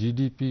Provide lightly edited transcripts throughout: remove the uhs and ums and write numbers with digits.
GDP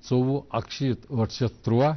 24 813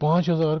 5,000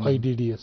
IDDS,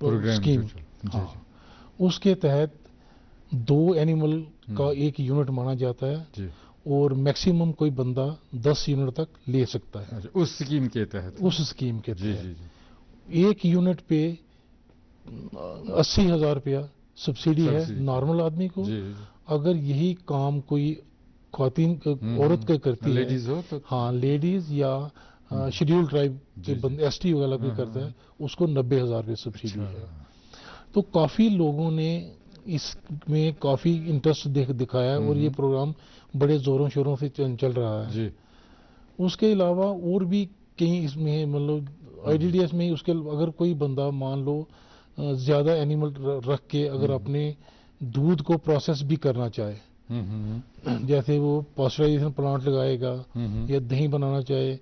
scheme. ہاں اس کے تحت 2 اینیمل کا ایک یونٹ مانا جاتا ہے اور میکسیمم کوئی بندہ 10 یونٹ تک لے سکتا ہے اس اسکیم کے تحت. اس اسکیم کے تحت ایک یونٹ پہ 80,000 روپیہ سبسڈی ہے نارمل آدمی کو. اگر یہی کام کوئی خواتین عورت کا کرتی ہے, ہاں لیڈیز یا شیڈیول ٹرائب کے بندے ایس ٹی وغیرہ کوئی کرتا ہے, اس کو 90,000 روپے سبسڈی ہے. تو کافی لوگوں نے اس میں کافی انٹرسٹ دکھایا ہے اور یہ پروگرام بڑے زوروں شوروں سے چل رہا ہے. اس کے علاوہ اور بھی کہیں اس میں مطلب آئی ڈی ڈی ایس میں اس کے اگر کوئی بندہ مان لو زیادہ اینیمل رکھ کے اگر اپنے دودھ کو پروسیس بھی کرنا چاہے, جیسے وہ پاسچرائزیشن پلانٹ لگائے گا یا دہی بنانا چاہے,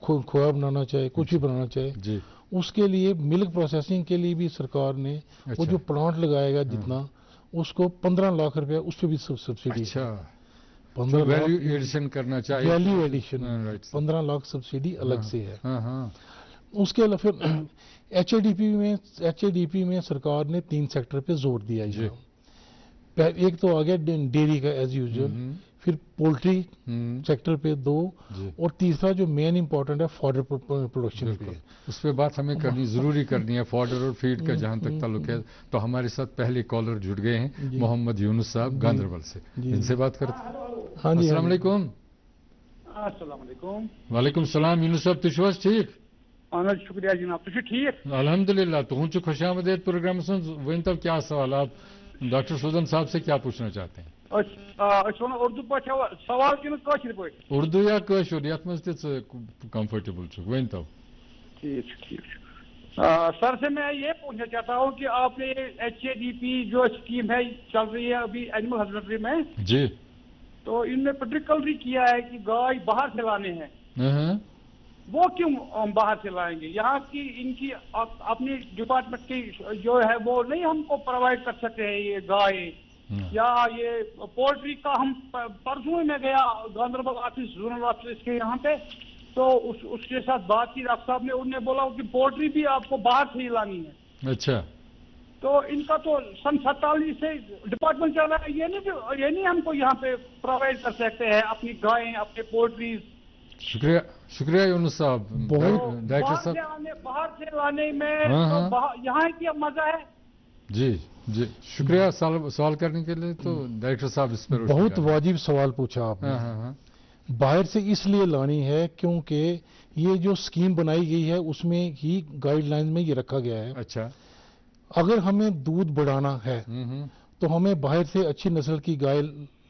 کھویا بنانا چاہے, کچھ بھی بنانا چاہے, اس کے لیے ملک پروسیسنگ کے لیے بھی سرکار نے وہ جو پلانٹ لگائے گا جتنا اس کو 15 لاکھ روپیہ اس پہ بھی سبسڈی ہے. 15 ویلیو ایڈیشن کرنا چاہیے, ویلیو ایڈیشن 15 لاکھ سبسڈی الگ سے ہے. اس کے علاوہ پھر ایچ اے ڈی پی میں سرکار نے 3 سیکٹر پہ زور دیا ہے. ایک تو آ گیا ڈیری کا ایز یوزول, پھر پولٹری سیکٹر پہ 2, اور تیسرا جو مین امپورٹنٹ ہے فوڈر پروڈکشن پہ. اس پہ بات ہمیں کرنی ضروری کرنی ہے, فوڈر اور فیڈ کا جہاں تک تعلق ہے. تو ہمارے ساتھ پہلے کالر جڑ گئے ہیں, محمد یونس صاحب گاندربل سے, ان سے بات کرتے ہیں. السلام علیکم. السلام علیکم. وعلیکم السلام. یونس صاحب تھی چھو ٹھیک؟ شکریہ جناب, تھی ٹھیک؟ الحمدللہ. تو خوش آمدید پروگرام ون تو کیا سوال آپ ڈاکٹر سوزن صاحب سے کیا پوچھنا چاہتے ہیں؟ اردو پہ سوال کن پہ اردو یا کشر یت مز کمفرٹیبل ون تو. ٹھیک. سر سے میں یہ پوچھنا چاہتا ہوں کہ آپ نے ایچ اے ڈی پی جو اسکیم ہے چل رہی ہے ابھی اینیمل ہسبینڈری میں, جی, تو ان نے پرٹیکولرلی کیا ہے کہ گائے باہر سے لانے ہیں. وہ کیوں باہر سے لائیں گے؟ یہاں کی ان کی اپنی ڈپارٹمنٹ کی جو ہے وہ نہیں ہم کو پرووائڈ کر سکتے ہیں یہ گائے یا یہ پولٹری کا. ہم پرسوں میں گیا گاندربل آفس, زونل آفس اس کے یہاں پہ, تو اس کے ساتھ بات کی ڈاکٹر صاحب نے, انہوں نے بولا کہ پولٹری بھی آپ کو باہر سے ہی لانی ہے. اچھا. تو ان کا تو سن 47 سے ڈپارٹمنٹ چل رہا ہے, یہ نہیں ہم کو یہاں پہ پرووائڈ کر سکتے ہیں اپنی گائیں, اپنے پولٹریز. شکریہ یونس صاحب. ڈاکٹر صاحب باہر سے لانے میں یہاں کی مزہ ہے. جی شکریہ سوال کرنے کے لیے. تو ڈائریکٹر صاحب اس پر بہت واجب سوال پوچھا آپ نے. باہر سے اس لیے لانی ہے کیونکہ یہ جو اسکیم بنائی گئی ہے اس میں ہی گائیڈ لائن میں یہ رکھا گیا ہے. اچھا. اگر ہمیں دودھ بڑھانا ہے تو ہمیں باہر سے اچھی نسل کی گائے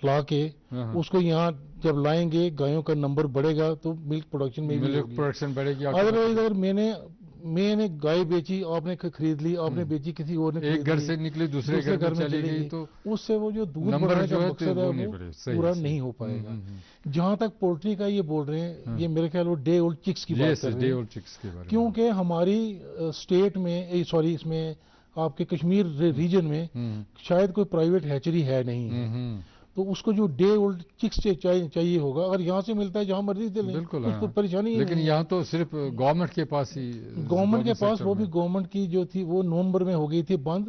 لا کے اس کو یہاں جب لائیں گے, گایوں کا نمبر بڑھے گا تو ملک پروڈکشن میں بڑھے گی. ادروائز اگر میں نے گائے بیچی, آپ نے خرید لی, آپ نے بیچی کسی اور نے, ایک گھر سے نکلی دوسرے گھر میں چلی گئی, تو اس سے وہ جو دودھ بڑھانے کا مقصد ہے وہ پورا نہیں ہو پائے گا. جہاں تک پولٹری کا یہ بول رہے ہیں, یہ میرے خیال وہ ڈے اولڈ چکس کی بات کر رہے ہیں, کیونکہ ہماری اسٹیٹ میں اس میں آپ کے کشمیر ریجن میں شاید کوئی پرائیویٹ ہیچری ہے نہیں, تو اس کو جو ڈے اولڈ چکس چاہیے ہوگا. اگر یہاں سے ملتا ہے جہاں مرضی سے لیں, اس کو پریشانی ہے. لیکن یہاں تو صرف گورنمنٹ کے پاس ہی, گورنمنٹ کے پاس, وہ بھی گورنمنٹ کی جو تھی وہ نومبر میں ہو گئی تھی بند.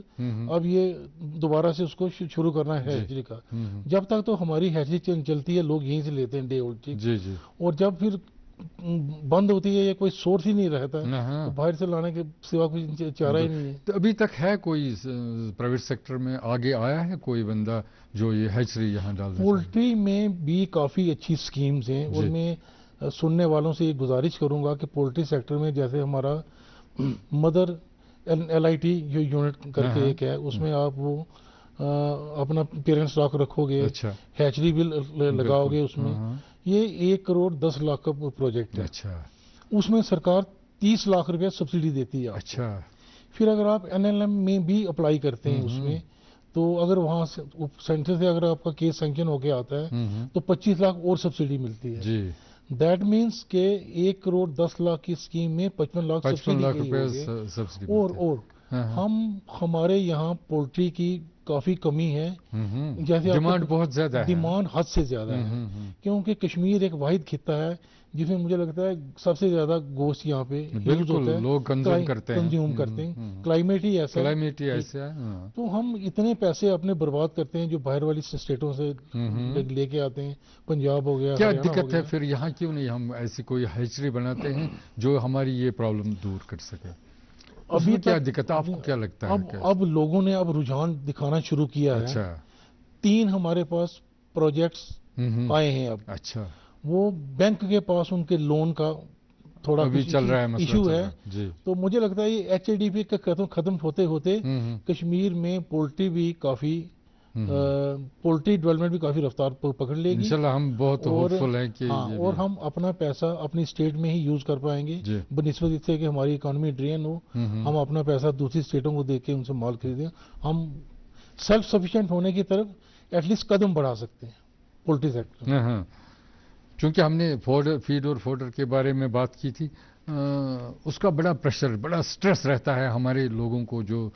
اب یہ دوبارہ سے اس کو شروع کرنا ہے ہیچری کا. جب تک تو ہماری ہیچری چلتی ہے, لوگ یہیں سے لیتے ہیں ڈے اولڈ چکس. اور جب پھر بند ہوتی ہے یا کوئی سورس ہی نہیں رہتا تو باہر سے لانے کے سوا کچھ چارہ ہی نہیں ہے. تو ابھی تک ہے کوئی پرائیویٹ سیکٹر میں آگے آیا ہے کوئی بندہ جو یہ ہیچری یہاں ڈال رہا ہے؟ پولٹری میں بھی کافی اچھی سکیمز ہیں, اور میں سننے والوں سے یہ گزارش کروں گا کہ پولٹری سیکٹر میں جیسے ہمارا مدر LIT جو یونٹ کر کے ایک ہے, اس میں آپ وہ اپنا پیرنٹ اسٹاک رکھو گے, ہیچری بھی لگاؤ گے, اس میں یہ 1 کروڑ 10 لاکھ کا پروجیکٹ ہے. اس میں سرکار 30 لاکھ روپے سبسڈی دیتی ہے. پھر اگر آپ NLM میں بھی اپلائی کرتے ہیں اس میں, تو اگر وہاں سے سینٹر سے اگر آپ کا کیس سینکشن ہو کے آتا ہے تو 25 لاکھ اور سبسڈی ملتی ہے. دیٹ مینس کہ 1 کروڑ 10 لاکھ کی اسکیم میں 55 لاکھ سبسڈی. اور ہمارے یہاں پولٹری کی کافی کمی ہے، جیسے ڈیمانڈ بہت زیادہ ہے، ڈیمانڈ حد سے زیادہ ہے، کیونکہ کشمیر ایک واحد خطہ ہے جس میں مجھے لگتا ہے سب سے زیادہ گوشت یہاں پہ یوز ہوتا ہے، لوگ کنزیوم کرتے ہیں، کلائمیٹ ہی ایسا ہے، تو ہم اتنے پیسے اپنے برباد کرتے ہیں جو باہر والی اسٹیٹوں سے لے کے آتے ہیں، پنجاب ہو گیا، کیا دقت ہے پھر یہاں کیوں نہیں ہم ایسی کوئی ہیچری بناتے ہیں جو ہماری یہ پرابلم دور کر سکے؟ ابھی کیا دقت آپ کو کیا لگتا ہے؟ اب لوگوں نے اب رجحان دکھانا شروع کیا ہے، 3 ہمارے پاس پروجیکٹس آئے ہیں اب، اچھا وہ بینک کے پاس ان کے لون کا تھوڑا چل رہا ہے ایشو ہے، تو مجھے لگتا ہے یہ ایچ اے ڈی پی کا ختم ہوتے ہوتے کشمیر میں پولٹری بھی کافی پولٹری ڈیولپمنٹ بھی کافی رفتار پکڑ لے گی انشاءاللہ۔ ہم بہت ہوپفل ہیں کہ اور ہم اپنا پیسہ اپنی اسٹیٹ میں ہی یوز کر پائیں گے، بنسبت اس سے کہ ہماری اکانومی ڈرین ہو، ہم اپنا پیسہ دوسری اسٹیٹوں کو دے کے ان سے مال خریدیں، ہم سیلف سفیشینٹ ہونے کی طرف ایٹ لیسٹ قدم بڑھا سکتے ہیں پولٹری سیکٹر۔ چونکہ ہم نے فیڈ اور فوڈر کے بارے میں بات کی تھی، اس کا بڑا پریشر، بڑا سٹریس رہتا ہے ہمارے لوگوں کو جو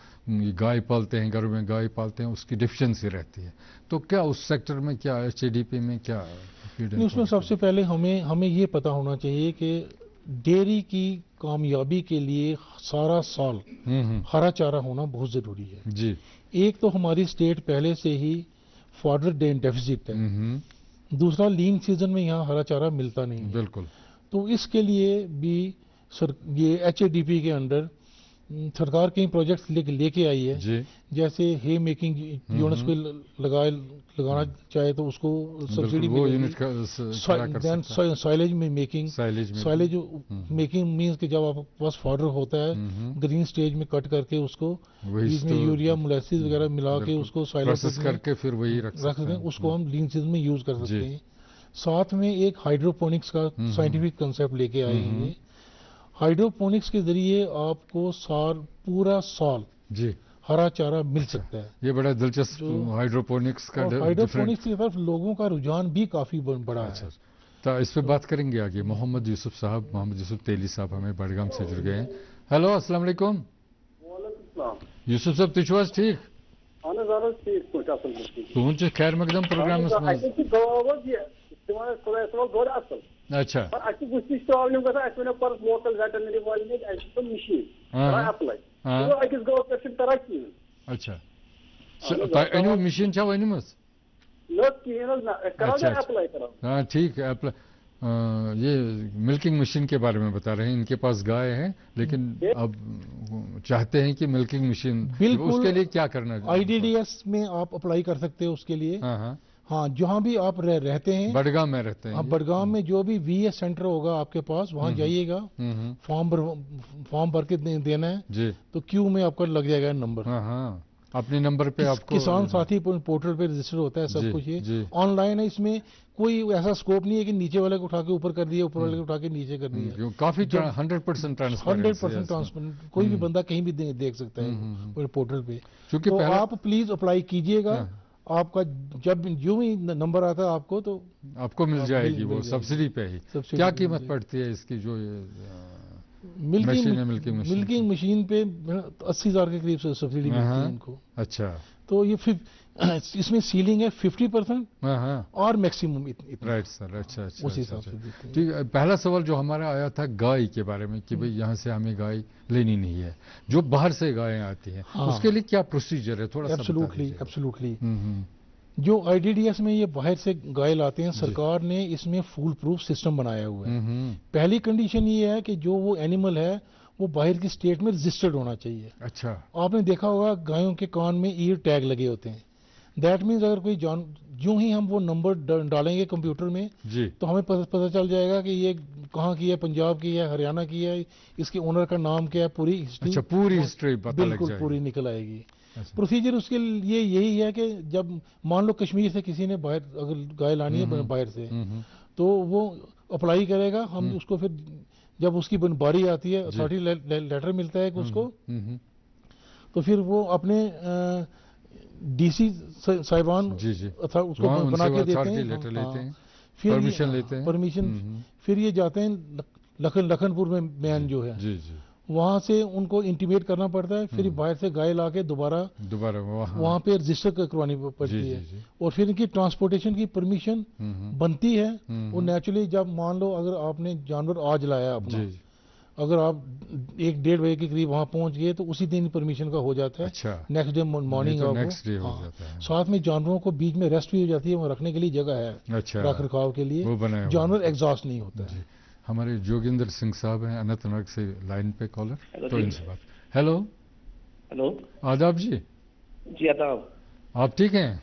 گائے پالتے ہیں، گھروں میں گائے پالتے ہیں، اس کی ڈیفیشنسی رہتی ہے، تو کیا اس سیکٹر میں کیا ایچ اے ڈی پی میں کیا اس میں سب سے پہلے ہمیں یہ پتا ہونا چاہیے کہ ڈیری کی کامیابی کے لیے سارا سال ہرا چارہ ہونا بہت ضروری ہے۔ جی، ایک تو ہماری اسٹیٹ پہلے سے ہی فاڈر ڈیفیسٹ ہے، دوسرا لین سیزن میں یہاں ہرا چارہ ملتا نہیں ہے، بالکل، تو اس کے لیے بھی یہ ایچ اے ڈی پی کے انڈر سرکار کئی پروجیکٹس لے کے آئی ہے، جیسے ہے میکنگ یونٹس پہ لگانا چاہے تو اس کو سبسڈی سائلیج میں میکنگ، سائلیج میکنگ مینس کہ جب آپ کے پاس فاڈر ہوتا ہے گرین سٹیج میں کٹ کر کے اس کو اس میں یوریا مولیسز وغیرہ ملا کے اس کو سائلیج کر کے پھر وہی رکھ سکتے ہیں، اس کو ہم لین سیزن میں یوز کر سکتے ہیں۔ ساتھ میں ایک ہائیڈروپونکس کا سائنٹیفک کنسیپٹ لے کے آئے ہیں، ہائیڈروپونکس کے ذریعے آپ کو پورا سال ہرا چارہ مل سکتا ہے۔ یہ بڑا دلچسپ ہائیڈروپونکس کا، ہائیڈروپونکس کی طرف لوگوں کا رجحان بھی کافی بڑا ہے، تو اس پہ بات کریں گے آگے۔ محمد یوسف صاحب، محمد یوسف تیلی صاحب ہمیں بڑگام سے جڑ گئے ہیں۔ ہیلو، السلام علیکم۔ وعلیکم السلام۔ یوسف صاحب تھی چھو ٹھیک؟ تہذ خیر مقدم پروگرامس اچھا، پرابلم گھنٹہ پہ لوکل ویٹرنری والن مشین اپلائی اکس گاؤں پہ تران کہین۔ اچھا، تہ انو مشین چھا ونمژ؟ ہاں ٹھیک ہے، یہ ملکنگ مشین کے بارے میں بتا رہے ہیں، ان کے پاس گائے ہیں لیکن اب چاہتے ہیں کہ ملکنگ مشین، اس کے لیے کیا کرنا ہے؟ آئی ڈی ڈی ایس میں آپ اپلائی کر سکتے ہیں اس کے لیے۔ ہاں، جہاں بھی آپ رہتے ہیں، بڑگام میں رہتے ہیں، بڑگام میں جو بھی وی ایس سینٹر ہوگا آپ کے پاس، وہاں جائیے گا، فارم بھر کے دینا ہے، تو کیو میں آپ کا لگ جائے گا نمبر، اپنے نمبر پہ آپ کو کسان ساتھی پورٹل پہ رجسٹر ہوتا ہے، سب کچھ یہ آن لائن ہے، اس میں کوئی ایسا سکوپ نہیں ہے کہ نیچے والے کو اٹھا کے اوپر کر دیا، اوپر والے کو اٹھا کے نیچے کر دیا، کافی 100% ٹرانسپیرنٹ، کوئی بھی بندہ کہیں بھی دیکھ سکتا ہے پورٹل پہ۔ تو آپ پلیز اپلائی کیجئے گا، آپ کا جب جو ہی نمبر آتا ہے آپ کو تو آپ کو مل جائے گی وہ سبسڈی پہ ہی۔ کیا قیمت پڑتی ہے اس کی جو ملکنگ مشین پہ 80,000 کے قریب سے سبسڈی ملتی ہے ان کو۔ اچھا، تو یہ اس میں سیلنگ ہے 50% اور میکسیمم رائٹ سر، اچھا اچھا ٹھیک ہے۔ پہلا سوال جو ہمارا آیا تھا گائے کے بارے میں کہ بھئی یہاں سے ہمیں گائے لینی نہیں ہے، جو باہر سے گائیں آتی ہیں اس کے لیے کیا پروسیجر ہے، تھوڑا سا ایبسولوٹلی۔ جو آئی ڈی ڈی ایس میں یہ باہر سے گائے لاتے ہیں، سرکار نے اس میں فول پروف سسٹم بنایا ہوا ہے۔ پہلی کنڈیشن یہ ہے کہ جو وہ اینیمل ہے وہ باہر کی اسٹیٹ میں رجسٹرڈ ہونا چاہیے۔ اچھا، آپ نے دیکھا ہوگا گایوں کے کان میں ایئر ٹیگ لگے ہوتے ہیں، دیٹ مینز اگر کوئی جو ہی ہم وہ نمبر ڈالیں گے کمپیوٹر میں تو ہمیں پتہ چل جائے گا کہ یہ کہاں کی ہے، پنجاب کی ہے، ہریانہ کی ہے، اس کے اونر کا نام کیا ہے، پوری ہسٹری بالکل پوری نکل آئے گی۔ پروسیجر اس کے لیے یہی ہے کہ جب مان لو کشمیر سے کسی نے باہر اگر گائے لانی ہے باہر سے، تو وہ اپلائی کرے گا، ہم اس کو پھر جب اس کی باری آتی ہے اتھارٹی لیٹر ملتا ہے کہ اس کو، تو پھر وہ اپنے ڈی سی صاحبان اس کو بنا کے دیتے ہیں، پرمیشن، پھر یہ جاتے ہیں لکھن پور میں مین جو ہے، وہاں سے ان کو انٹیمیٹ کرنا پڑتا ہے, پھر باہر سے گائے لا کے دوبارہ وہاں پہ رجسٹر کروانی پڑتی ہے, اور پھر ان کی ٹرانسپورٹیشن کی پرمیشن بنتی ہے. اور نیچرلی جب مان لو اگر آپ نے جانور آج لایا اپنا, اگر آپ 1-1:30 بجے کے قریب وہاں پہنچ گئے تو اسی دن پرمیشن کا ہو جاتا ہے. نیکسٹ ڈے مارننگ آپ کو ساتھ میں جانوروں کو بیچ میں ریسٹ بھی ہو جاتی ہے, وہاں رکھنے کے لیے جگہ ہے رکھ رکھاؤ کے لیے, جانور ایگزاسٹ نہیں ہوتا ہے. ہمارے جوگندر سنگھ صاحب ہیں اننت ناگ سے لائن پہ کالر, تو ان سے بات. ہیلو آداب جی. جی آداب. آپ ٹھیک ہیں؟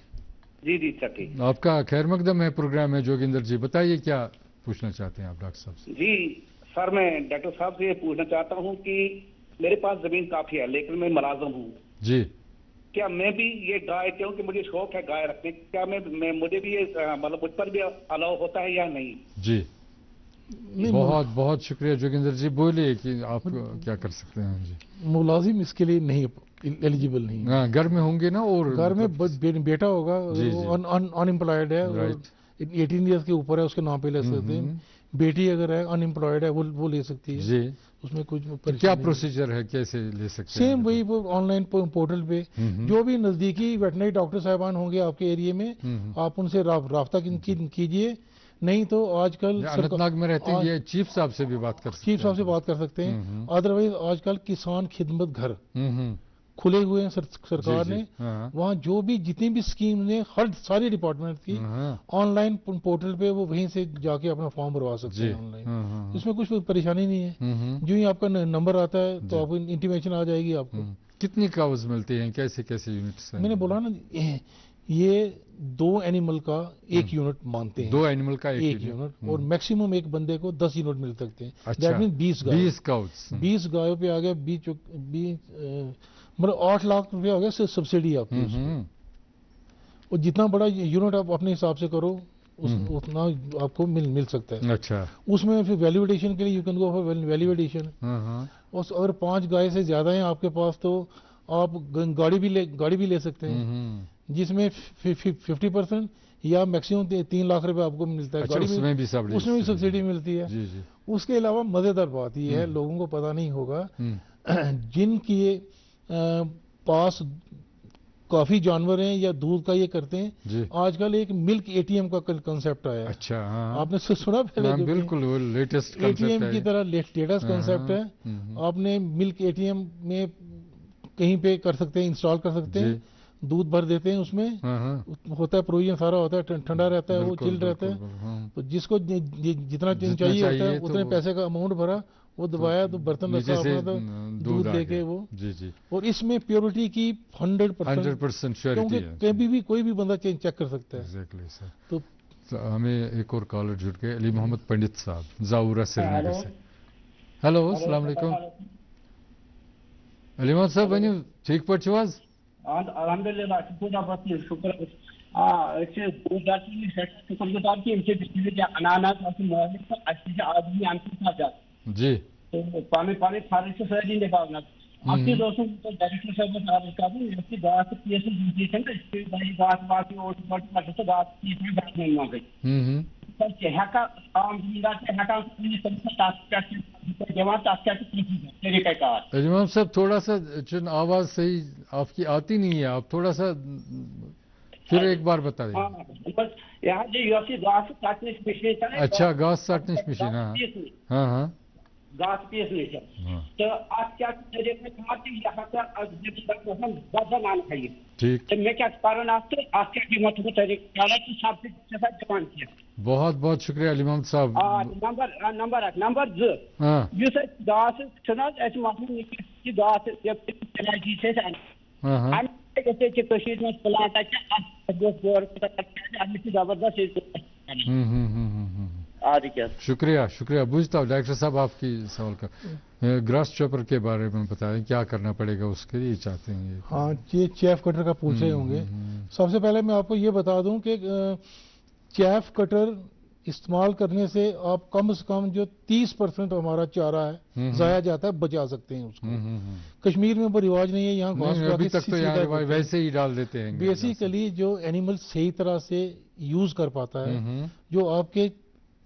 جی سر ٹھیک. آپ کا خیر مقدم ہے پروگرام ہے جوگندر جی, بتائیے کیا پوچھنا چاہتے ہیں آپ ڈاکٹر صاحب سے؟ جی سر میں ڈاکٹر صاحب سے یہ پوچھنا چاہتا ہوں کہ میرے پاس زمین کافی ہے لیکن میں ملازم ہوں جی, کیا میں بھی یہ گائے, کیونکہ مجھے شوق ہے گائے رکھنے, کیا میں مجھے بھی یہ مطلب مجھ پر بھی الاؤ ہوتا ہے یا نہیں؟ جی بہت بہت شکریہ جوگندر جی, بولیے کہ آپ کیا کر سکتے ہیں. جی ملازم اس کے لیے نہیں ایلیجیبل نہیں. ہاں گھر میں ہوں گے نا, اور گھر میں بیٹا ہوگا ان امپلائڈ ہے, 18 ایئرس کے اوپر ہے, اس کے نام پہ لے سکتے ہیں. بیٹی اگر ہے ان امپلائڈ ہے وہ لے سکتی ہے. جی اس میں کچھ کیا پروسیجر ہے, کیسے لے سکتے ہیں؟ سیم وہی آن لائن پورٹل پہ جو بھی نزدیکی ویٹنری ڈاکٹر صاحبان ہوں گے آپ کے ایریے میں, آپ ان سے رابطہ کیجیے. نہیں تو آج کل اننت ناگ میں رہتے ہیں, یہ چیف صاحب سے بھی بات کر سکتے ہیں. چیف صاحب سے بات کر سکتے ہیں. ادروائز آج کل کسان خدمت گھر کھلے ہوئے ہیں سرکار نے, وہاں جو بھی جتنی بھی اسکیم نے ہر ساری ڈپارٹمنٹ کی آن لائن پورٹل پہ وہ وہیں سے جا کے اپنا فارم بھروا سکتے ہیں آن لائن. اس میں کچھ پریشانی نہیں ہے. جو ہی آپ کا نمبر آتا ہے تو آپ کو انٹیمیشن آ جائے گی. آپ کو کتنی کاؤز ملتی ہیں, کیسے کیسے یونٹس ہیں؟ میں نے بولا نا یہ 2 اینیمل کا 1 یونٹ مانتے ہیں. 2 اینیمل کا 1 یونٹ, اور میکسیمم ایک بندے کو 10 یونٹ مل سکتے ہیں. دیٹ مین 20 کاؤز 20 گایوں پہ آ گیا, مطلب 8 لاکھ روپیہ ہو گیا سبسڈی آپ کی. اور جتنا بڑا یونٹ آپ اپنے حساب سے کرو اتنا آپ کو مل سکتا ہے. اچھا, اس میں پھر ویلیویڈیشن کے لیے یو کین گو فار ویلیویڈیشن. اگر 5 گائے سے زیادہ ہیں آپ کے پاس تو آپ گاڑی بھی لے سکتے ہیں, جس میں 50% یا میکسیمم 3 لاکھ روپے آپ کو ملتا ہے. اس میں بھی سبسڈی ملتی ہے. اس کے علاوہ مزیدار بات یہ ہے, لوگوں کو پتہ نہیں ہوگا, جن کے پاس کافی جانور ہیں یا دودھ کا یہ کرتے ہیں, آج کل ایک ملک ATM کا کنسپٹ آیا ہے. اچھا, آپ نے سنا پہلے؟ بالکل لیٹسٹ ATM کی طرح لیٹسٹ کنسپٹ ہے. آپ نے ملک ATM میں کہیں پہ کر سکتے ہیں, انسٹال کر سکتے ہیں, دودھ بھر دیتے ہیں, اس میں ہوتا ہے پروویژن سارا ہوتا ہے, ٹھنڈا رہتا ہے, وہ چل رہتا ہے. تو جس کو جتنا چاہیے ہوتا ہے اتنے پیسے کا اماؤنٹ بھرا, وہ دبایا تو برتن رکھا اپنا تو دودھ لے کے وہ. اور اس میں پیورٹی کی 100% کیونکہ کبھی بھی کوئی بھی بندہ چیک کر سکتا ہے. تو ہمیں ایک اور کالر جڑ گئے, علی محمد پنڈت صاحب زاورہ سری نگر سے. ہیلو السلام علیکم. علی محمد صاحب ونیو ٹھیک پٲٹھۍ چھِو حظ؟ الحمدللہ شکر رۄبس کُن شکر. أسۍ چھِ گُجرات شکر گُزار کہِ یِم چھِ ڈِسٹرکٹ اننت ناگ مٲلِک تہٕ اَسہِ تہِ چھِ آزادی اَمہِ سۭتۍ سَپدان. جی پنٕنۍ فرض چھِ سٲری نِباوان. اَکھ چیٖز اوسُم ڈایریکٹر صٲبس عرض کَرُن, یۄس یہِ گاسہٕ پیٖسٕچ ڈیوٗٹی چھَنہ, أسۍ چھِ گاسہٕ واسہٕ اوٹ پٲٹھۍ پَتہٕ چھِ گاسہٕ پیٖسان گاسہٕ منٛزٕے. ہٮ۪کان عام زمیٖندار چھِ ہٮ۪کان کُنہِ تَتھ پٮ۪ٹھ دِوان, تَتھ کیٛاہ چھُ طریٖقہ کار؟ امام صاحب تھوڑا سا آواز صحیح آپ کی آتی نہیں ہے, آپ تھوڑا سا پھر ایک بار بتا دیں. اچھا گھاس ژٹنٕچ مشین. ہاں ہاں گاسہٕ پیٖسنٕچ تہٕ اَتھ کیٛاہ چھُ طریٖقہ کار تہٕ یہِ ہسا بدل اَنہٕ ہا یہِ تہٕ مےٚ کیٛاہ چھُ کَرُن اَتھ تہٕ اَتھ کیٛاہ دِمو تُہۍ طریٖقہٕ کار تہٕ سبسڈی چھَسا دِوان کیٚنٛہہ؟ بہت بہت شکریہ علی محمد صاحب. نمبر 1. نمبر 2, یُس اَسہِ گاسہٕ چھُنہٕ حظ اَسہِ مطلب یہِ گاسہٕ علاجی چھِ أسۍ اَنان, اَمہِ ییٚتہِ چھِ کٔشیٖرِ منٛز پٕلانٹ اَتہِ اَتھ گوٚژھ غور اَمِچ چھِ زبردست شکریہ شکریہ. بوجھتا ہوں ڈاکٹر صاحب آپ کی سوال کا گراس چاپر کے بارے میں بتائیں, کیا کرنا پڑے گا اس کے لیے چاہتے ہیں؟ ہاں یہ چیف کٹر کا پوچھ رہے ہوں گے. سب سے پہلے میں آپ کو یہ بتا دوں کہ چیف کٹر استعمال کرنے سے آپ کم سے کم جو 30% ہمارا چارہ ہے ضائع جاتا ہے, بچا سکتے ہیں اس کو. کشمیر میں وہ رواج نہیں ہے, یہاں ابھی تک تو ویسے ہی ڈال دیتے ہیں. بیسیکلی جو اینیمل صحیح طرح سے یوز کر پاتا ہے, جو آپ کے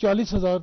40,000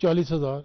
40,000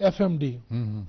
FMD,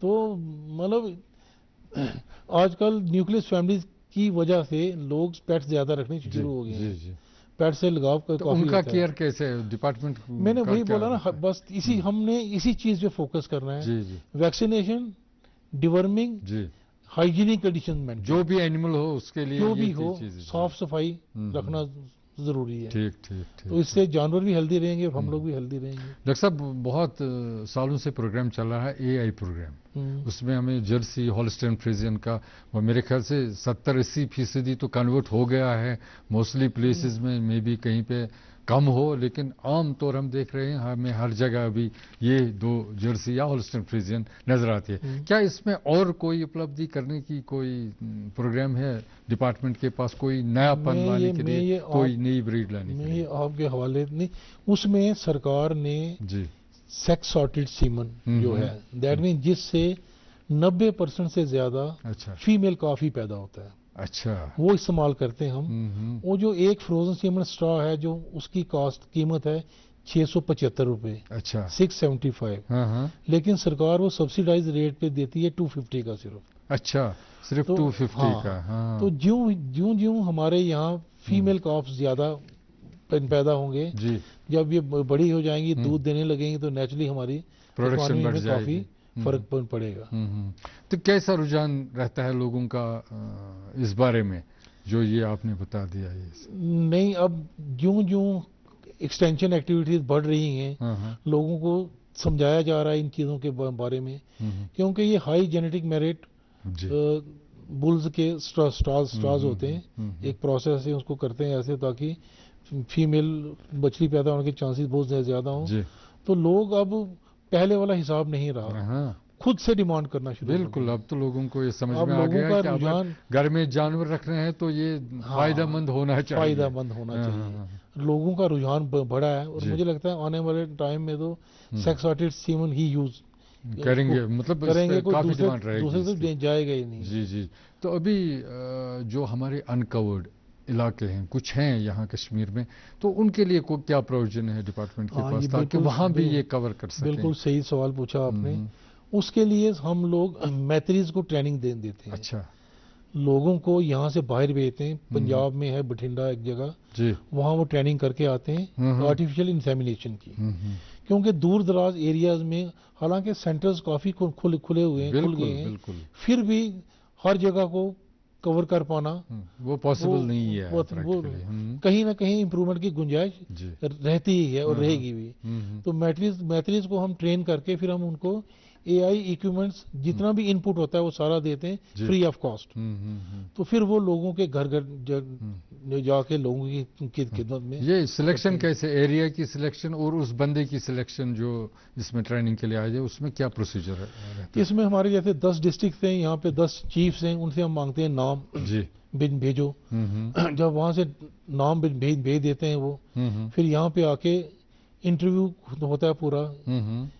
تو مطلب آج کل نیوکلس فیملیز کی وجہ سے لوگ پیٹ زیادہ رکھنے شروع ہو گئے ہیں. پیٹ سے لگاؤ کافی ان کا کیئر کیسے ڈپارٹمنٹ؟ میں نے وہی بولا نا, بس ہم نے اسی چیز پہ فوکس کرنا ہے. ویکسینیشن, ڈیورمنگ, ہائیجینک کنڈیشن میں جو بھی اینیمل ہو اس کے لیے جو بھی ہو صاف صفائی رکھنا ضروری ہے. ٹھیک. تو اس سے جانور بھی ہیلدی رہیں گے اور ہم لوگ بھی ہیلدی رہیں گے. ڈاکٹر صاحب بہت سالوں سے پروگرام چل رہا ہے AI پروگرام, اس میں ہمیں جرسی ہولسٹین فریزین کا وہ میرے خیال سے 70-80% تو کنورٹ ہو گیا ہے. موسٹلی پلیسز میں بھی کہیں پہ کم ہو, لیکن عام طور ہم دیکھ رہے ہیں ہمیں ہر جگہ ابھی یہ 2 جرسی یا ہولسٹین فریزین نظر آتی ہے. کیا اس میں اور کوئی اپلبدھی کرنے کی کوئی پروگرام ہے ڈپارٹمنٹ کے پاس, کوئی نیا پن لانے کے لیے, کوئی نئی بریڈ لانے کے لیے؟ آپ کے حوالے نہیں, اس میں سرکار نے سیکس سارٹڈ سیمن جو ہے دیٹ مین جس سے 90% سے زیادہ فیمیل کافی پیدا ہوتا ہے, اچھا وہ استعمال کرتے ہیں ہم. وہ جو ایک فروزن سیمن اسٹرا ہے جو اس کی قیمت ہے 675 روپے, اچھا 675, لیکن سرکار وہ سبسیڈائز ریٹ پہ دیتی ہے 250 کا صرف. اچھا صرف 250 کا. تو جوں ہمارے یہاں فیمیل کاف زیادہ پیدا ہوں گے, جب یہ بڑی ہو جائیں گی, دودھ دینے لگیں گی, تو نیچرلی ہماری پروڈکشن بڑھ جائے گی, کافی فرق پڑے گا. تو کیسا رجحان رہتا ہے لوگوں کا اس بارے میں جو یہ آپ نے بتا دیا ہے؟ نہیں, اب جوں ایکسٹینشن ایکٹیویٹیز بڑھ رہی ہیں, لوگوں کو سمجھایا جا رہا ہے ان چیزوں کے بارے میں, کیونکہ یہ ہائی جینیٹک میرٹ بلز کے سٹاز ہوتے ہیں. ایک پروسیس ہے, اس کو کرتے ہیں ایسے تاکہ فیمیل بچڑی پیدا ہونے کے چانسز بہت زیادہ ہوں. تو لوگ اب پہلے والا حساب نہیں رہا, خود سے ڈیمانڈ کرنا شروع. بالکل, اب تو لوگوں کو یہ سمجھ میں آ گیا ہے کہ اگر گھر میں جانور رکھ رہے ہیں تو یہ فائدہ مند ہونا چاہیے. لوگوں کا رجحان بڑھا ہے, اور مجھے لگتا ہے آنے والے ٹائم میں تو سیکس سارٹڈ سیمن ہی یوز کریں گے, مطلب کافی ڈیمانڈ رہے گی, دوسرے تو جائے گا ہی نہیں. جی. تو ابھی جو ہمارے انکورڈ علاقے ہیں کچھ ہیں یہاں کشمیر میں, تو ان کے لیے کیا پروویژن ہے ڈپارٹمنٹ کے پاس تاکہ وہاں بھی یہ کور کر سکیں؟ بالکل صحیح سوال پوچھا آپ نے. اس کے لیے ہم لوگ میتریز کو ٹریننگ دیتے ہیں. اچھا, لوگوں کو یہاں سے باہر بھیجتے ہیں. پنجاب میں ہے بٹھنڈا ایک جگہ, وہاں وہ ٹریننگ کر کے آتے ہیں آرٹیفیشل انسیمینیشن کی, کیونکہ دور دراز ایریاز میں حالانکہ سینٹرز کافی کھلے ہوئے ہیں, کھل گئے ہیں, پھر بھی ہر جگہ کو کور کر پانا وہ پاسبل نہیں ہے. کہیں نہ کہیں امپروومنٹ کی گنجائش رہتی ہی ہے اور رہے گی بھی. تو میتریز کو ہم ٹرین کر کے پھر ہم ان کو AI ایکوپمنٹس جتنا بھی ان پٹ ہوتا ہے وہ سارا دیتے ہیں فری آف کاسٹ. تو پھر وہ لوگوں کے گھر جا کے لوگوں کی خدمت میں. یہ سلیکشن کیسے, ایریا کی سلیکشن اور اس بندے کی سلیکشن جو اس میں ٹریننگ کے لیے آئے جائے, اس میں کیا پروسیجر ہے؟ اس میں ہمارے جیسے 10 ڈسٹرکٹس ہیں, یہاں پہ 10 چیفز ہیں, ان سے ہم مانگتے ہیں نام بھیجو. جب وہاں سے نام بھیج دیتے ہیں وہ, پھر یہاں پہ آ کے انٹرویو ہوتا ہے پورا,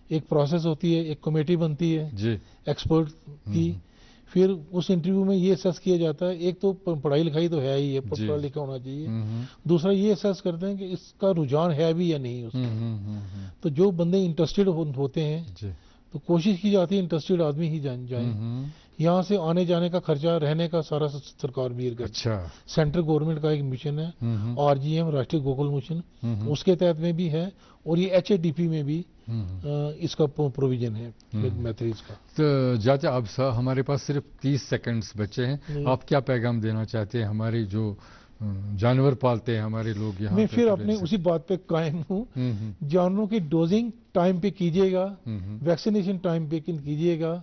ایک پروسیس ہوتی ہے, ایک کمیٹی بنتی ہے ایکسپرٹ کی. پھر اس انٹرویو میں یہ اسیس کیا جاتا ہے, ایک تو پڑھائی لکھائی تو ہے ہی ہے, پڑھا لکھا ہونا چاہیے. دوسرا یہ اسیس کرتے ہیں کہ اس کا رجحان ہے بھی یا نہیں اس کا. تو جو بندے انٹرسٹڈ ہوتے ہیں تو کوشش کی جاتی ہے انٹرسٹڈ آدمی ہی جائیں. یہاں سے آنے جانے کا خرچہ, رہنے کا سارا سرکار بیئر کرتی ہے. سینٹرل گورنمنٹ کا ایک مشن ہے RGM راشٹریہ گوکل مشن, اس کے تحت میں بھی ہے, اور یہ HADP میں بھی اس کا پروویژن ہے میتھڈز کا. تو جاجا اب ہمارے پاس صرف 30 سیکنڈز بچے ہیں, آپ کیا پیغام دینا چاہتے ہیں ہماری جو جانور پالتے ہیں ہمارے لوگ یہاں؟ میں پھر اپنے اسی بات پہ قائم ہوں, جانوروں کی ڈوزنگ ٹائم پہ کیجیے گا, ویکسینیشن ٹائم پہ کیجیے گا,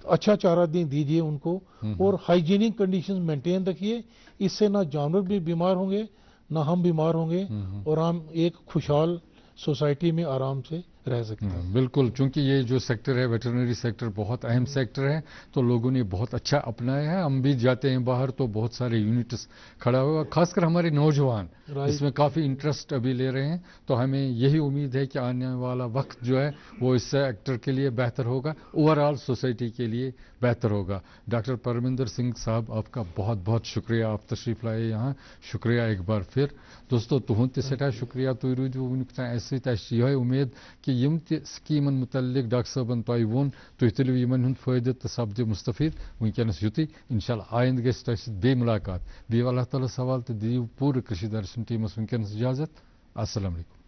اچھا چارہ دیجیے ان کو, اور ہائیجینک کنڈیشنز مینٹین رکھیے. اس سے نہ جانور بھی بیمار ہوں گے نہ ہم بیمار ہوں گے, اور ہم ایک خوشحال سوسائٹی میں آرام سے رہ سکتے ہیں. بالکل, چونکہ یہ جو سیکٹر ہے ویٹرنری سیکٹر بہت اہم سیکٹر ہے, تو لوگوں نے بہت اچھا اپنایا ہے. ہم بھی جاتے ہیں باہر تو بہت سارے یونٹس کھڑا ہوا, خاص کر ہمارے نوجوان اس میں کافی انٹرسٹ ابھی لے رہے ہیں. تو ہمیں یہی امید ہے کہ آنے والا وقت جو ہے وہ اس سیکٹر کے لیے بہتر ہوگا, اوور آل سوسائٹی کے لیے بہتر ہوگا. ڈاکٹر پرمندر سنگھ صاحب, آپ کا بہت بہت شکریہ, آپ تشریف لائے یہاں, شکریہ ایک بار پھر. دوستو تہند تہ سٹھا شکریہ, تُہۍ روٗزِو وٕنیُک تام اَسہِ سۭتۍ. اَسہِ چھِ یِہوٚے اُمید کہ یم تہ سکیمن متعلق ڈاکٹر صٲبن تۄہہِ ووٚن تُہۍ تُلِو یِمن ہُنٛد فٲیدٕ تہٕ سپدِو مستفید وٕنکیٚنس یُتُے انشاءاللہ آیندٕ گژھِ تۄہہِ سۭتۍ بیٚیہِ مُلاقات بیٚیہِ اللہ تعالیٰ سوال تہٕ دِیِو پوٗرٕ کٔشیٖر درشن ٹیٖمس وٕنکیٚنس اجازت السلام علیکم